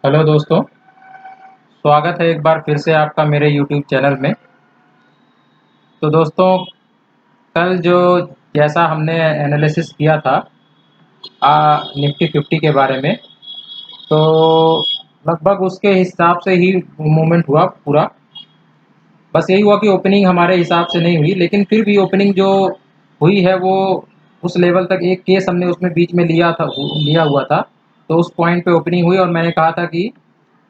Hello दोस्तों, स्वागत है एक बार फिर से आपका मेरे यूट्यूब चैनल में। तो दोस्तों, कल जो जैसा हमने एनालिसिस किया था निफ्टी 50 के बारे में, तो लगभग उसके हिसाब से ही मूवमेंट हुआ पूरा। बस यही हुआ कि ओपनिंग हमारे हिसाब से नहीं हुई, लेकिन फिर भी ओपनिंग जो हुई है वो उस लेवल तक, एक केस हमने उसमें बीच में लिया हुआ था। तो उस पॉइंट पे ओपनिंग हुई और मैंने कहा था कि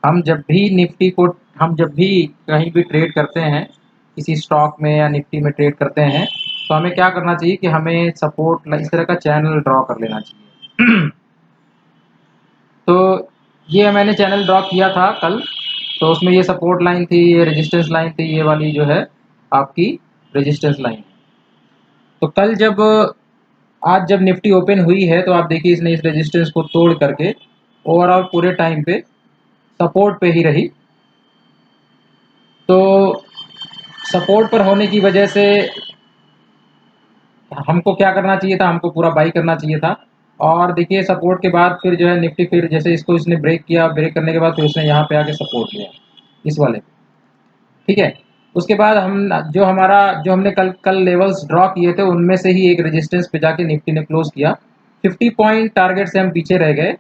हम जब भी निफ्टी को हम जब भी कहीं भी ट्रेड करते हैं, किसी स्टॉक में या निफ्टी में ट्रेड करते हैं, तो हमें क्या करना चाहिए कि हमें सपोर्ट इस तरह का चैनल ड्रॉ कर लेना चाहिए। तो ये मैंने चैनल ड्रॉ किया था कल। तो उसमें ये सपोर्ट लाइन थी, ये रेजिस्टेंस लाइन थी, ये वाली जो है आपकी रेजिस्टेंस लाइन। तो कल जब आज जब निफ्टी ओपन हुई है, तो आप देखिए इसने इस रेजिस्टेंस को तोड़ करके ओवरऑल पूरे टाइम पे सपोर्ट पे ही रही। तो सपोर्ट पर होने की वजह से हमको क्या करना चाहिए था, हमको पूरा बाई करना चाहिए था। और देखिए सपोर्ट के बाद फिर जो है निफ्टी, फिर जैसे इसको इसने ब्रेक किया, ब्रेक करने के बाद फिर उसने यहाँ पे आके सपोर्ट लिया इस वाले, ठीक है। उसके बाद हम जो हमने कल कल लेवल्स ड्रॉ किए थे, उनमें से ही एक रेजिस्टेंस पे जाके निफ्टी ने क्लोज किया। 50 पॉइंट टारगेट से हम पीछे रह गए,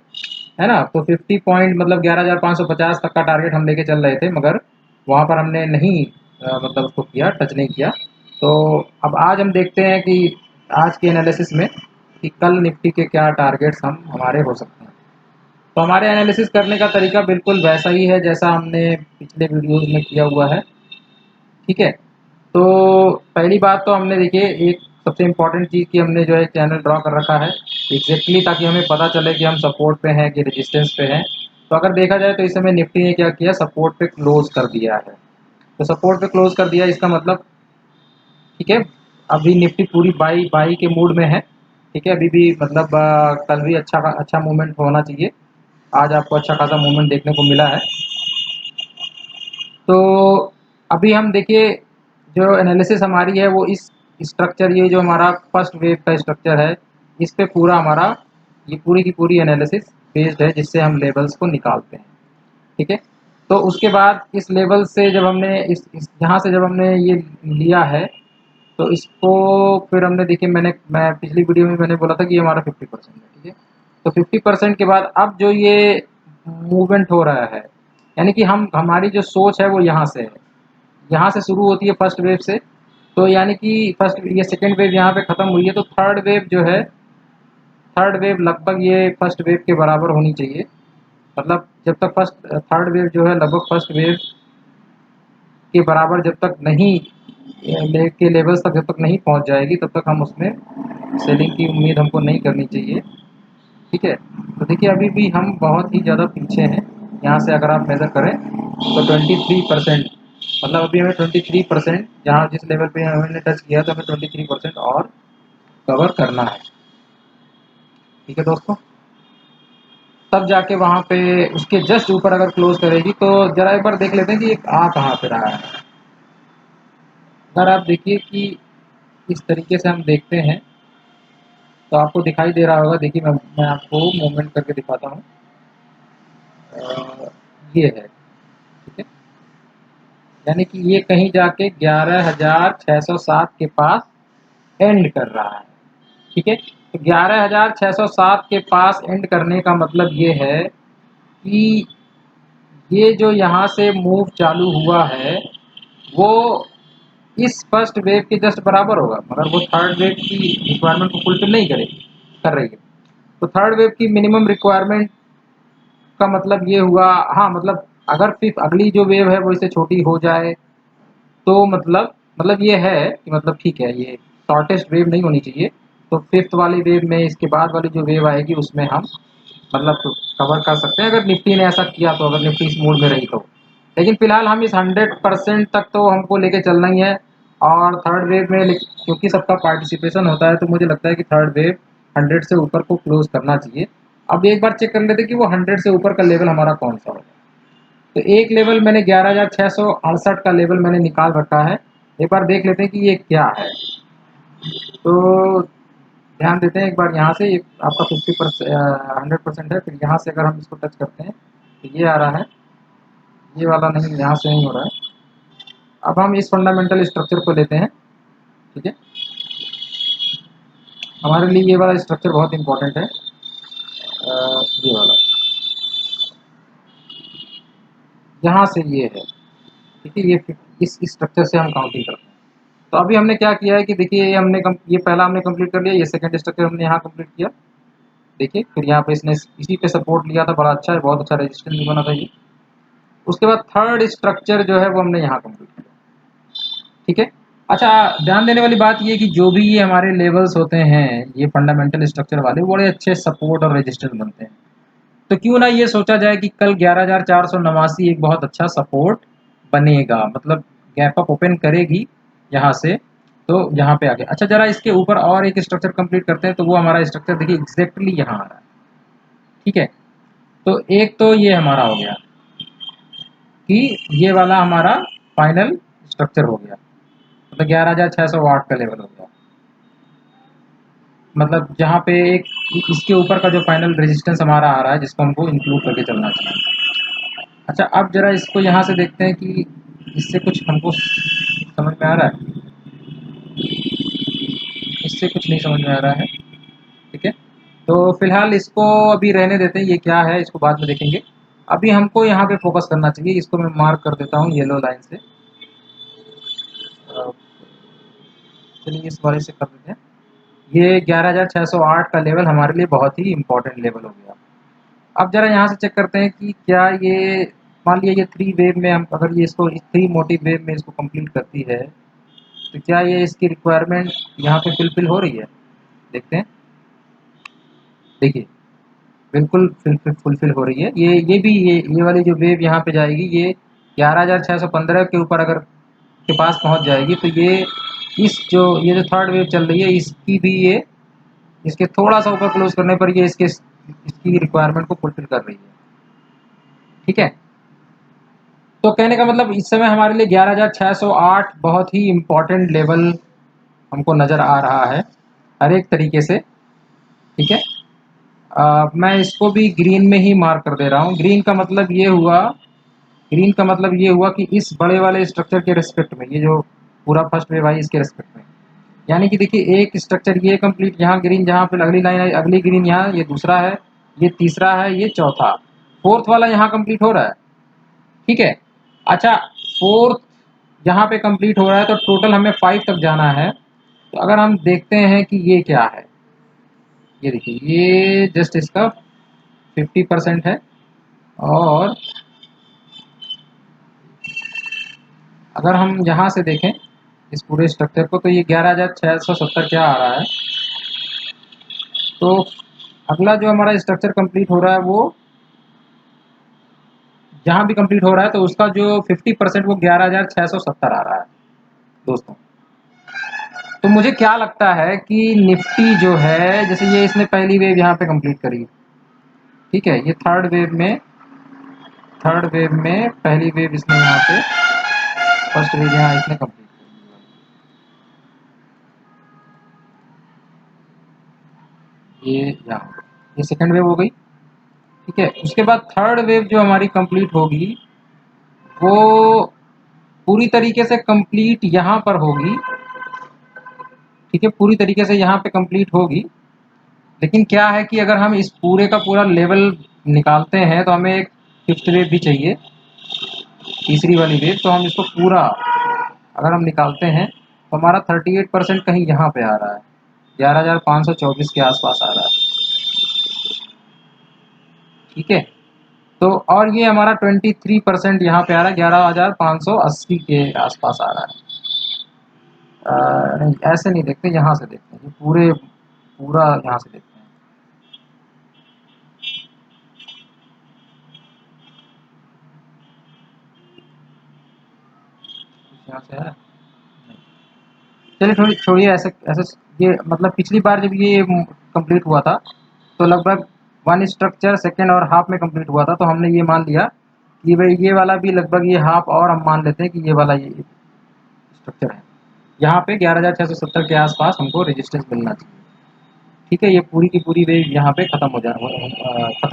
है ना। तो 50 पॉइंट मतलब 11,550 तक का टारगेट हम लेके चल रहे थे, मगर वहाँ पर हमने नहीं मतलब उसको किया, टच नहीं किया। तो अब आज हम देखते हैं कि आज के एनालिसिस में कि कल निफ्टी के क्या टारगेट्स हमारे हो सकते हैं। तो हमारे एनालिसिस करने का तरीका बिल्कुल वैसा ही है जैसा हमने पिछले वीडियोज़ में किया हुआ है, ठीक है। तो पहली बात तो हमने देखिए, एक सबसे इम्पोर्टेंट चीज़ की हमने जो है चैनल ड्रॉ कर रखा है एग्जैक्टली, ताकि हमें पता चले कि हम सपोर्ट पे हैं कि रेजिस्टेंस पे हैं। तो अगर देखा जाए तो इस समय निफ्टी ने क्या किया, सपोर्ट पे क्लोज कर दिया है। तो सपोर्ट पे क्लोज कर दिया, इसका मतलब ठीक है, अभी निफ्टी पूरी बाई बाई के मूड में है, ठीक है। अभी भी मतलब कल भी अच्छा मूवमेंट होना चाहिए। आज आपको अच्छा खासा मूवमेंट देखने को मिला है। तो अभी हम देखिए, जो एनालिसिस हमारी है वो इस स्ट्रक्चर, ये जो हमारा फर्स्ट वेव का स्ट्रक्चर है, इस पे पूरा हमारा ये पूरी की पूरी एनालिसिस बेस्ड है, जिससे हम लेवल्स को निकालते हैं, ठीक है। तो उसके बाद इस लेवल से जब हमने इस यहाँ से जब हमने ये लिया है, तो इसको फिर हमने देखिए, मैं पिछली वीडियो में मैंने बोला था कि ये हमारा 50% है, ठीक है। तो 50% के बाद अब जो ये मूवमेंट हो रहा है, यानी कि हम हमारी जो सोच है वो यहाँ से है, यहाँ से शुरू होती है फर्स्ट वेव से। तो यानी कि फर्स्ट ये सेकंड वेव यहाँ पे ख़त्म हुई है, तो थर्ड वेव जो है, थर्ड वेव लगभग ये फर्स्ट वेव के बराबर होनी चाहिए। मतलब जब तक थर्ड वेव जो है लगभग फर्स्ट वेव के बराबर जब तक नहीं के लेवल्स तक जब तक नहीं पहुंच जाएगी, तब तक हम उसमें सेलिंग की उम्मीद हमको नहीं करनी चाहिए, ठीक है। तो देखिए अभी भी हम बहुत ही ज़्यादा पीछे हैं। यहाँ से अगर आप मेज़र करें तो 23%, मतलब अभी हमें 23%, जहाँ जिस लेवल पे हमने टच किया तो हमें 23% और कवर करना है, ठीक है दोस्तों। तब जाके वहाँ पे उसके जस्ट ऊपर अगर क्लोज करेगी, तो जरा एक बार देख लेते हैं कि एक आ कहाँ पे रहा है। अगर आप देखिए कि इस तरीके से हम देखते हैं, तो आपको दिखाई दे रहा होगा। देखिए मैं आपको मूवमेंट करके दिखाता हूँ। ये है, ठीक है। यानी कि ये कहीं जाके 11,607 के पास एंड कर रहा है, ठीक है। तो 11,607 के पास एंड करने का मतलब ये है कि ये जो यहाँ से मूव चालू हुआ है, वो इस फर्स्ट वेव के जस्ट बराबर होगा, मगर वो थर्ड वेव की रिक्वायरमेंट को फुलफिल नहीं कर रही है। तो थर्ड वेव की मिनिमम रिक्वायरमेंट का मतलब ये हुआ, हाँ मतलब अगर फिर अगली जो वेव है वो इससे छोटी हो जाए, तो मतलब ये है कि मतलब ठीक है, ये शॉर्टेस्ट वेव नहीं होनी चाहिए। तो फिफ्थ वाली वेव में इसके बाद वाली जो वेव आएगी उसमें हम मतलब कवर कर सकते हैं, अगर निफ्टी ने ऐसा किया तो, अगर निफ्टी इस मूड में रही तो। लेकिन फिलहाल हम इस 100% तक तो हमको लेके चलना ही है। और थर्ड वेव में क्योंकि सबका पार्टिसिपेशन होता है, तो मुझे लगता है कि थर्ड वेव 100 से ऊपर को क्लोज करना चाहिए। अब एक बार चेक कर लेते कि वो 100 से ऊपर का लेवल हमारा कौन सा होगा। तो एक लेवल मैंने 11,668 का लेवल मैंने निकाल रखा है। एक बार देख लेते हैं कि ये क्या है। तो ध्यान देते हैं एक बार, यहाँ से ये आपका 50% 100% है। फिर यहाँ से अगर हम इसको टच करते हैं, तो ये आ रहा है, ये वाला नहीं, यहाँ से नहीं हो रहा है। अब हम इस फंडामेंटल स्ट्रक्चर को लेते हैं, ठीक है। हमारे लिए ये वाला स्ट्रक्चर बहुत इंपॉर्टेंट है, ये वाला, यहाँ से ये है, ठीक है। ये इस स्ट्रक्चर से हम काउंटिंग करते हैं। तो अभी हमने क्या किया है कि देखिए, ये पहला हमने कंप्लीट कर लिया, ये सेकंड स्ट्रक्चर हमने यहाँ कंप्लीट किया, देखिए। फिर यहाँ पे इसने इसी पे सपोर्ट लिया था, बड़ा अच्छा है, बहुत अच्छा रेजिस्टेंस भी बना था ये। उसके बाद थर्ड स्ट्रक्चर जो है वो हमने यहाँ कंप्लीट किया, ठीक है। अच्छा, ध्यान देने वाली बात ये कि जो भी ये हमारे लेवल्स होते हैं, ये फंडामेंटल स्ट्रक्चर वाले, बड़े अच्छे सपोर्ट और रेजिस्टेंस बनते हैं। तो क्यों ना ये सोचा जाए कि कल 11,489 एक बहुत अच्छा सपोर्ट बनेगा, मतलब गैप अप ओपन करेगी यहाँ से, तो यहाँ पे आ गया। अच्छा, जरा इसके ऊपर और एक स्ट्रक्चर कंप्लीट करते हैं, तो वो हमारा स्ट्रक्चर देखिए एग्जैक्टली यहाँ आ रहा है, ठीक है। तो एक तो ये हमारा हो गया कि ये वाला हमारा फाइनल स्ट्रक्चर हो गया, मतलब 11,608 का लेवल हो गया, मतलब जहाँ पे एक इसके ऊपर का जो फाइनल रेजिस्टेंस हमारा आ रहा है, जिसको हमको इंक्लूड करके चलना चाहिए। अच्छा, अब जरा इसको यहाँ से देखते हैं कि इससे कुछ हमको समझ में आ रहा है, इससे कुछ नहीं समझ में आ रहा है, ठीक है। तो फिलहाल इसको अभी रहने देते हैं, ये क्या है इसको बाद में देखेंगे। अभी हमको यहाँ पे फोकस करना चाहिए, इसको मैं मार्क कर देता हूँ येलो लाइन से। चलिए इस वाले से कर देते हैं। ये 11,608 का लेवल हमारे लिए बहुत ही इंपॉर्टेंट लेवल हो गया। अब जरा यहाँ से चेक करते हैं कि क्या ये, मान लिया ये थ्री वेव में, हम अगर ये इसको थ्री मोटिव वेव में इसको कंप्लीट करती है, तो क्या ये इसकी रिक्वायरमेंट यहाँ पे फुलफिल हो रही है। देखते हैं, देखिए बिल्कुल फुलफिल हो रही है। ये भी ये वाली जो वेव यहाँ पे जाएगी, ये 11,615 के ऊपर अगर के पास पहुँच जाएगी, तो ये जो थर्ड वेव चल रही है, इसकी भी ये, इसके थोड़ा सा ऊपर क्लोज करने पर ये इसकी रिक्वायरमेंट को फुलफिल कर रही है, ठीक है। तो कहने का मतलब इस समय हमारे लिए 11,608 बहुत ही इंपॉर्टेंट लेवल हमको नज़र आ रहा है हर एक तरीके से, ठीक है। मैं इसको भी ग्रीन में ही मार्क कर दे रहा हूँ। ग्रीन का मतलब ये हुआ कि इस बड़े वाले स्ट्रक्चर के रिस्पेक्ट में, ये जो पूरा फर्स्ट वेव आई इसके रिस्पेक्ट में, यानी कि देखिए एक स्ट्रक्चर ये कंप्लीट, यहाँ ग्रीन, जहाँ पे अगली लाइन आई, अगली ग्रीन यहाँ, ये दूसरा है, ये तीसरा है, ये चौथा, फोर्थ वाला यहाँ कंप्लीट हो रहा है, ठीक है। अच्छा, फोर्थ यहाँ पे कंप्लीट हो रहा है, तो टोटल हमें 5 तक जाना है। तो अगर हम देखते हैं कि ये क्या है, ये देखिए, ये जस्ट इसका 50% है। और अगर हम यहाँ से देखें इस पूरे स्ट्रक्चर को, तो ये 11,670 क्या आ रहा है। तो अगला जो हमारा स्ट्रक्चर कंप्लीट हो रहा है, वो जहाँ भी कंप्लीट हो रहा है, तो उसका जो 50% वो 11,670 आ रहा है दोस्तों। तो मुझे क्या लगता है कि निफ्टी जो है, जैसे ये इसने पहली वेव यहाँ पे कंप्लीट करी, ठीक है, ये थर्ड वेव में पहली वेव इसने यहाँ पे, फर्स्ट वेव यहाँ इसने कंप्लीट करी, ये यहाँ, ये सेकंड वेव हो गई, ठीक है। उसके बाद थर्ड वेव जो हमारी कंप्लीट होगी, वो पूरी तरीके से कंप्लीट यहाँ पर होगी, ठीक है, पूरी तरीके से यहाँ पे कंप्लीट होगी। लेकिन क्या है कि अगर हम इस पूरे का पूरा लेवल निकालते हैं, तो हमें एक फिफ्थ वेव भी चाहिए, तीसरी वाली वेव। तो हम इसको पूरा अगर हम निकालते हैं, तो हमारा 38% कहीं यहाँ पे आ रहा है, 11,524 के आसपास आ रहा है, ठीक है। तो और ये हमारा 23% यहाँ पे आ रहा है, 11,580 के आसपास आ रहा है। नहीं, ऐसे नहीं देखते, यहाँ से देखते हैं, ये पूरा यहाँ से देखते हैं। यहाँ से है, चलिए थोड़ी छोड़िए, ऐसे ऐसे। ये मतलब पिछली बार जब ये कंप्लीट हुआ था, तो लगभग वन स्ट्रक्चर सेकेंड और हाफ में कंप्लीट हुआ था, तो हमने ये मान लिया कि भाई ये वाला भी लगभग ये हाफ, और हम मान लेते हैं कि ये वाला ये स्ट्रक्चर है। यहाँ पे 11,670 के आसपास हमको रेजिस्टेंस मिलना चाहिए, ठीक है। ये पूरी की पूरी वेव यहाँ पे खत्म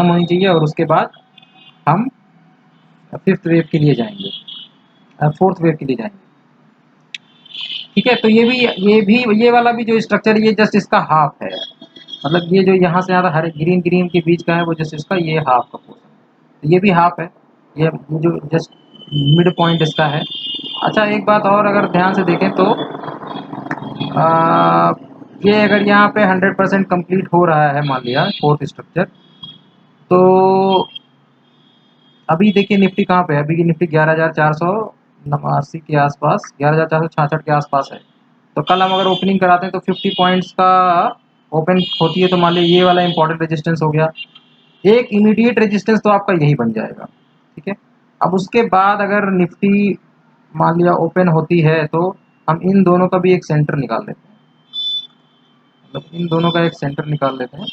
होनी चाहिए, और उसके बाद हम 5th वेव के लिए जाएंगे, 4th वेव के लिए जाएंगे। ठीक है, तो ये वाला भी जो स्ट्रक्चर ये जस्ट इसका हाफ है, मतलब ये जो यहाँ से यहाँ हरे ग्रीन ग्रीन के बीच का है वो जस्ट इसका ये हाफ का पोर्शन है, तो ये भी हाफ है, ये जो जस्ट मिड पॉइंट इसका है। अच्छा एक बात और अगर ध्यान से देखें तो ये अगर यहाँ पे 100% कंप्लीट हो रहा है मान लिया 4th स्ट्रक्चर, तो अभी देखिए निफ्टी कहाँ पे है, अभी की निफ्टी 11,489 के आसपास, 11,466 के आसपास है। तो कल हम अगर ओपनिंग कराते हैं तो 50 पॉइंट्स का ओपन होती है, तो मान लीजिए ये वाला इंपॉर्टेंट रेजिस्टेंस हो गया, एक इमीडिएट रेजिस्टेंस तो आपका यही बन जाएगा। ठीक है, अब उसके बाद अगर निफ्टी मान लिया ओपन होती है तो हम इन दोनों का भी एक सेंटर निकाल लेते हैं, मतलब इन दोनों का एक सेंटर निकाल लेते हैं।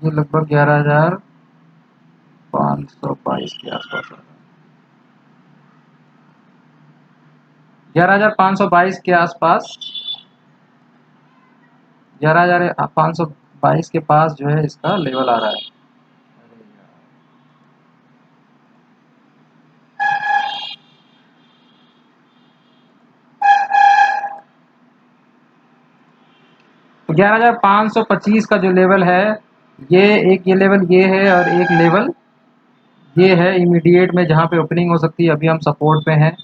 ये लगभग 11,522 के आसपास है, 11,522 के आसपास, 11,522 के पास जो है इसका लेवल आ रहा है। तो 11,525 का जो लेवल है, ये एक, ये लेवल ये है, और एक लेवल ये है इमीडिएट में जहाँ पे ओपनिंग हो सकती है, अभी हम सपोर्ट पे हैं।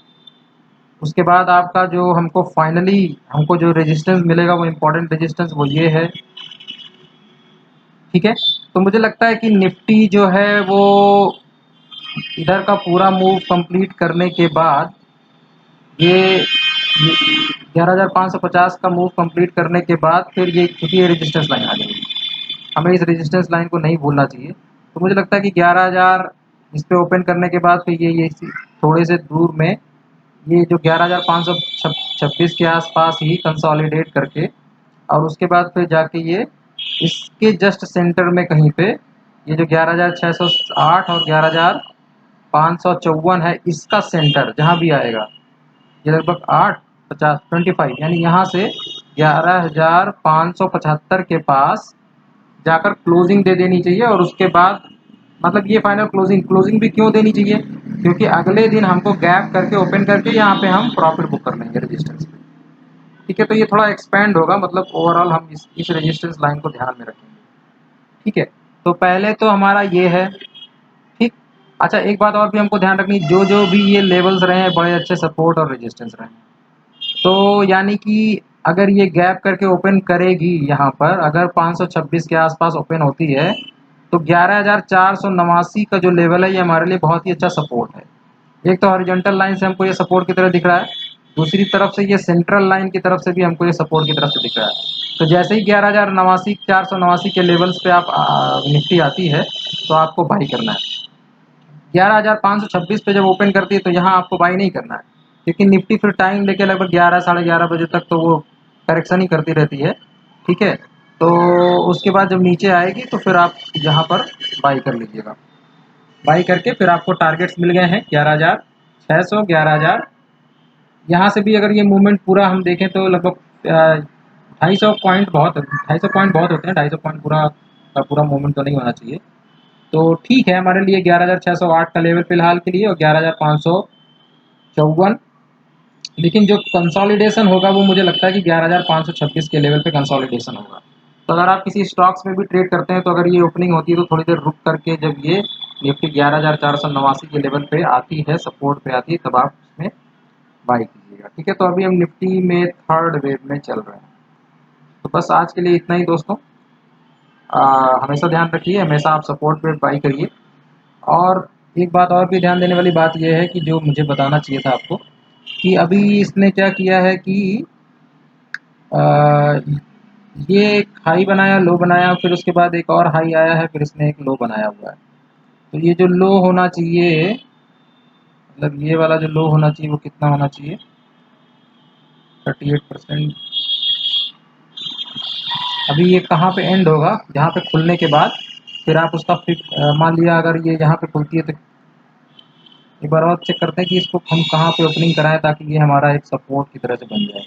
उसके बाद आपका जो हमको फाइनली हमको जो रेजिस्टेंस मिलेगा वो इम्पोर्टेंट रेजिस्टेंस वो ये है। ठीक है, तो मुझे लगता है कि निफ्टी जो है वो इधर का पूरा मूव कंप्लीट करने के बाद ये 11,550 का मूव कंप्लीट करने के बाद फिर ये, क्योंकि ये रेजिस्टेंस लाइन आ जाएगी, हमें इस रेजिस्टेंस लाइन को नहीं भूलना चाहिए। तो मुझे लगता है कि 11,000 इस पे ओपन करने के बाद फिर ये थोड़े से दूर में ये जो 11,526 के आसपास ही कंसोलिडेट करके, और उसके बाद फिर जाके ये इसके जस्ट सेंटर में कहीं पे ये जो 11,608 और 11,554 है, इसका सेंटर जहाँ भी आएगा, ये लगभग 850 यानी यहाँ से 11,575 के पास जाकर क्लोजिंग दे देनी चाहिए। और उसके बाद मतलब ये फाइनल क्लोजिंग भी क्यों देनी चाहिए, क्योंकि अगले दिन हमको गैप करके ओपन करके यहाँ पे हम प्रॉफिट बुक कर लेंगे रेजिस्टेंस पे। ठीक है, तो ये थोड़ा एक्सपेंड होगा, मतलब ओवरऑल हम इस रेजिस्टेंस लाइन को ध्यान में रखेंगे। ठीक है, तो पहले तो हमारा ये है। ठीक, अच्छा एक बात और भी हमको ध्यान रखनी, जो जो भी ये लेवल्स रहे हैं बड़े अच्छे सपोर्ट और रेजिस्टेंस रहे हैं, तो यानी कि अगर ये गैप करके ओपन करेगी यहाँ पर, अगर 526 के आसपास ओपन होती है तो 11,489 का जो लेवल है ये हमारे लिए बहुत ही अच्छा सपोर्ट है। एक तो हॉरिजॉन्टल लाइन से हमको ये सपोर्ट की तरह दिख रहा है, दूसरी तरफ से ये सेंट्रल लाइन की तरफ से भी हमको ये सपोर्ट की तरफ से दिख रहा है। तो जैसे ही 11,089 489 के लेवल्स पे आप निफ्टी आती है तो आपको बाई करना है। 11,526 पे जब ओपन करती है तो यहाँ आपको बाई नहीं करना है, क्योंकि निफ्टी फिर टाइम लेके लगभग 11 साढ़े 11 बजे तक तो वो करेक्शन ही करती रहती है। ठीक है, तो उसके बाद जब नीचे आएगी तो फिर आप यहाँ पर बाई कर लीजिएगा। बाई करके फिर आपको टारगेट्स मिल गए हैं 11,600, 11,000। यहाँ से भी अगर ये मूवमेंट पूरा हम देखें तो लगभग 250 पॉइंट बहुत, 250 पॉइंट बहुत होते हैं, 250 पॉइंट पूरा का पूरा मूवमेंट तो नहीं होना चाहिए। तो ठीक है, हमारे लिए 11,608 का लेवल फिलहाल के लिए और 11,554, लेकिन जो कंसोलिडेशन होगा वो मुझे लगता है कि 11,526 के लेवल पे कंसोलिडेशन होगा। तो अगर आप किसी स्टॉक्स में भी ट्रेड करते हैं तो अगर ये ओपनिंग होती है तो थोड़ी देर रुक करके जब ये निफ्टी 11,489 के लेवल पे आती है, सपोर्ट पे आती है, तब आप उसमें बाई कीजिएगा। ठीक है, तो अभी हम निफ्टी में थर्ड वेव में चल रहे हैं। तो बस आज के लिए इतना ही दोस्तों। हमेशा ध्यान रखिए, हमेशा आप सपोर्ट पे बाई करिए। और एक बात और भी ध्यान देने वाली बात यह है कि जो मुझे बताना चाहिए था आपको, कि अभी इसने क्या किया है कि आ, ये एक हाई बनाया, लो बनाया, फिर उसके बाद एक और हाई आया है, फिर इसने एक लो बनाया हुआ है। तो ये जो लो होना चाहिए, मतलब ये वाला जो लो होना चाहिए वो कितना होना चाहिए, 38%। अभी ये कहाँ पे एंड होगा, जहाँ पे खुलने के बाद फिर आप उसका मान लिया अगर ये यहाँ पे खुलती है तो एक बार और चेक करते हैं कि इसको हम कहाँ पे ओपनिंग कराएं ताकि ये हमारा एक सपोर्ट की तरह से बन जाए।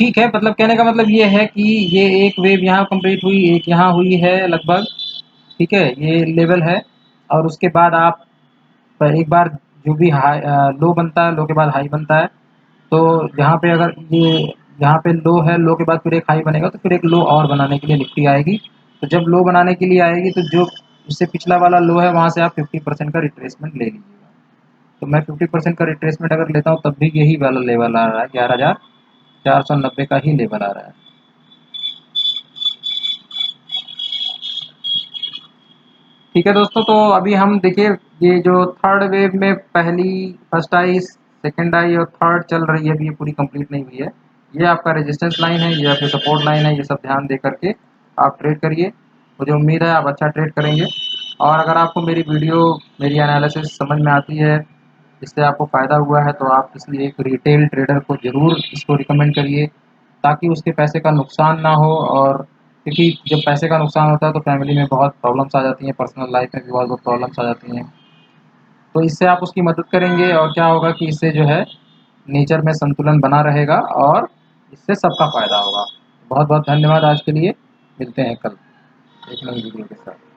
ठीक है, मतलब कहने का मतलब ये है कि ये एक वेव यहाँ कंप्लीट हुई, एक यहाँ हुई है लगभग, ठीक है, ये लेवल है। और उसके बाद आप एक बार जो भी हाई लो बनता है, लो के बाद हाई बनता है, तो यहाँ पे अगर ये यहाँ पे लो है, लो के बाद फिर एक हाई बनेगा, तो फिर एक लो और बनाने के लिए निफ्टी आएगी। तो जब लो बनाने के लिए आएगी, तो जो उससे पिछला वाला लो है वहाँ से आप 50% का रिट्रेसमेंट ले लीजिएगा। तो मैं 50% का रिट्रेसमेंट अगर लेता हूँ तब भी यही वाला लेवल आ रहा है, 11,490 का ही लेवल आ रहा है। ठीक है दोस्तों, तो अभी हम देखिए, ये जो थर्ड वेव में पहली फर्स्ट आई, सेकंड आई और थर्ड चल रही है, अभी ये पूरी कंप्लीट नहीं हुई है। ये आपका रेजिस्टेंस लाइन है, ये आपकी सपोर्ट लाइन है, ये सब ध्यान दे करके आप ट्रेड करिए। मुझे उम्मीद है आप अच्छा ट्रेड करेंगे। और अगर आपको मेरी वीडियो, मेरी एनालिसिस समझ में आती है, इससे आपको फ़ायदा हुआ है, तो आप किसी एक रिटेल ट्रेडर को ज़रूर इसको रिकमेंड करिए, ताकि उसके पैसे का नुकसान ना हो। और क्योंकि जब पैसे का नुकसान होता है तो फैमिली में बहुत प्रॉब्लम्स आ जाती हैं, पर्सनल लाइफ में भी बहुत बहुत प्रॉब्लम्स आ जाती हैं। तो इससे आप उसकी मदद करेंगे और क्या होगा कि इससे जो है नेचर में संतुलन बना रहेगा और इससे सबका फ़ायदा होगा। बहुत बहुत धन्यवाद आज के लिए। मिलते हैं कल एक नई वीडियो के साथ।